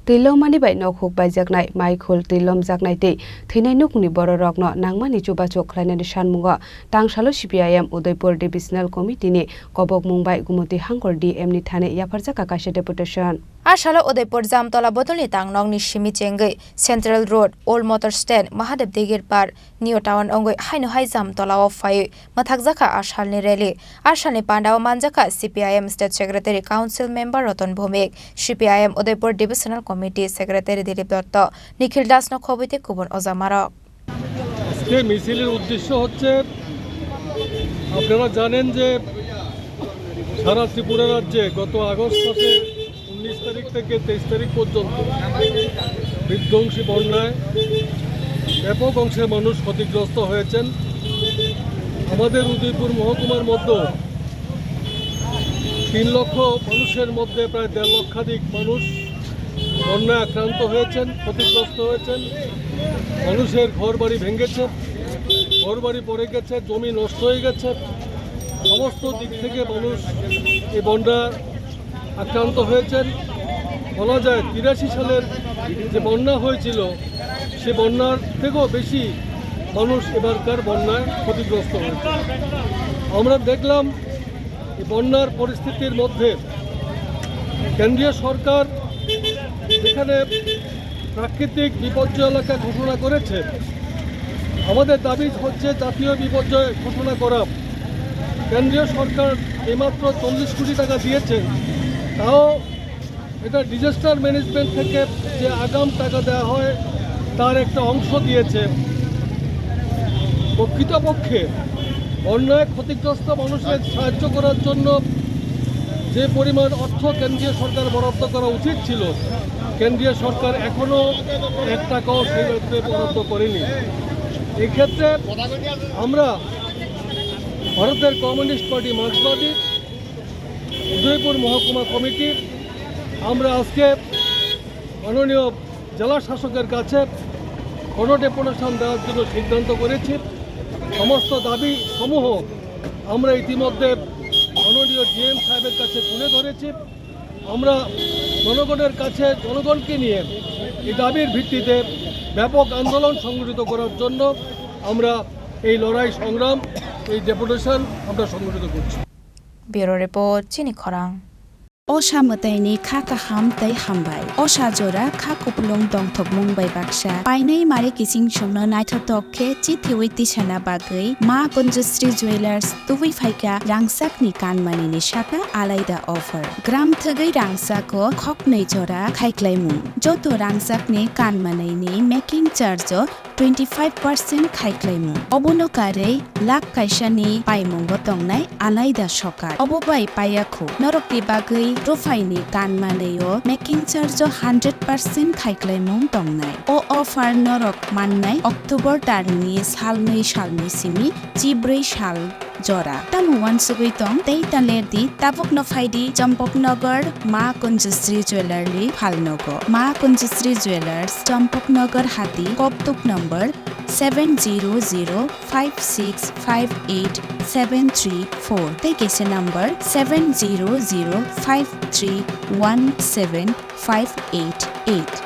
trilomani bai nokhuk bai jaknai maikhul trilom jaknai tei theinai nukni borok no nangmani chubachok khlainani sanmungo tangsalo CPIM Udaipur Divisional Committee ni Kobokmungbai Gomati Hangkhor DM ni thane YapharjakhaKaisa Deputation Ashala Udaipur Jamtola Botolni Tangnong ni Shimi Chengai Central Road Old Motor Stand Mahadev Digir Par New Town Ongoi Haino Hai Jamtola of Fai Mathakjaka Ashal ni Rally Ashal ni Pandao Manjaka CPIM State Secretary Council Member Roton Bhumik CPIM Udaipur Divisional Committee Secretary Dilip Dotto Nikhil Das no Khobite Kubon Ozamarok আজকে মিছিলের উদ্দেশ্য হচ্ছে আপনারা জানেন যে সারা ত্রিপুরা রাজ্যে গত August মাসে 19 তারিখ থেকে 23 তারিখ পর্যন্ত বিধ্বংসী বন্যায় ব্যাপক অংশের মানুষ ক্ষতিগ্রস্ত হয়েছেন। আমাদের উদয়পুর মহকুমার মধ্যে 3 লক্ষ মানুষের মধ্যে প্রায় 1.5 লক্ষাধিক মানুষ বন্যায় আক্রান্ত হয়েছেন, ক্ষতিগ্রস্ত হয়েছেন। মানুষের ঘরবাড়ি ভেঙেছে, ঘরবাড়ি পড়ে গেছে, জমি নষ্ট হয়ে গেছে। সমস্ত দিক থেকে মানুষ এই বন্যা আক্রান্ত হয়েছেন। বলা যায় 83 সালের যে বন্যা হয়েছিল সে বন্যার থেকেও বেশি মানুষ এবারকার বন্যায় ক্ষতিগ্রস্ত হয়েছে। আমরা দেখলাম এই বন্যার পরিস্থিতির মধ্যে কেন্দ্রীয় সরকার যেখানে প্রাকৃতিক বিপর্যয় এলাকা ঘোষণা করেছে, আমাদের দাবি হচ্ছে জাতীয় বিপর্যয় ঘোষণা করা। কেন্দ্রীয় সরকার এইমাত্র 40 কোটি টাকা দিয়েছে, তাও এটা ডিজাস্টার ম্যানেজমেন্ট থেকে যে আগাম টাকা দেওয়া হয় তার একটা অংশ দিয়েছে। প্রকৃতপক্ষে বন্যায় ক্ষতিগ্রস্ত মানুষের সাহায্য করার জন্য যে পরিমাণ অর্থ কেন্দ্রীয় সরকার বরাদ্দ করা উচিত ছিল, কেন্দ্রীয় সরকার এখনও 1 টাকাও সেই অর্থে বরাদ্দ করেনি। এক্ষেত্রে আমরা ভারতের কমিউনিস্ট পার্টি মার্ক্সবাদী উদয়পুর মহকুমা কমিটি আমরা আজকে মাননীয় জেলা শাসকের কাছে ডেপুটেশন দেওয়ার জন্য সিদ্ধান্ত করেছি। সমস্ত দাবি সমূহ আমরা ইতিমধ্যে মাননীয় ডিএম সাহেবের কাছে তুলে ধরেছি। আমরা জনগণের কাছে জনগণকে নিয়ে এই দাবির ভিত্তিতে ব্যাপক আন্দোলন সংগঠিত করার জন্য আমরা এই লড়াই সংগ্রাম, এই ডেপুটেশন আমরা সংগঠিত করছি। ব্যুরো রিপোর্ট চিনি খরাং Osha mataini kha kaham tai hambai Osha jora kha kuplong dongthok mungbai baksa painai mare kising chongna naithotok khe chithewi tisana bagai ma Panjasri Jewelers tuwi phaika rangsak ni kanmani ni shaka alaida offer gram thagai rangsak ko khoknei jora khaiklaimung joto rangsak ni kanmanai ni making charge 25% khaiklaimung obonokare lak kaisa ni paimung botongnai alaida sokar obobai payakhu norokti bagai Profaini kanmaneo making charge 100% khaiklaimung tongnai o offer norok mannai October tarni salmei simi chibrei sal jora tamu wansugui tong tei talerdi tabuk no phaidi Champaknagar ma Panjasri Jewelry phalnogo ma Panjasri Jewelers Champaknagar hati koptuk number 70056587334 tei kese number 70053175888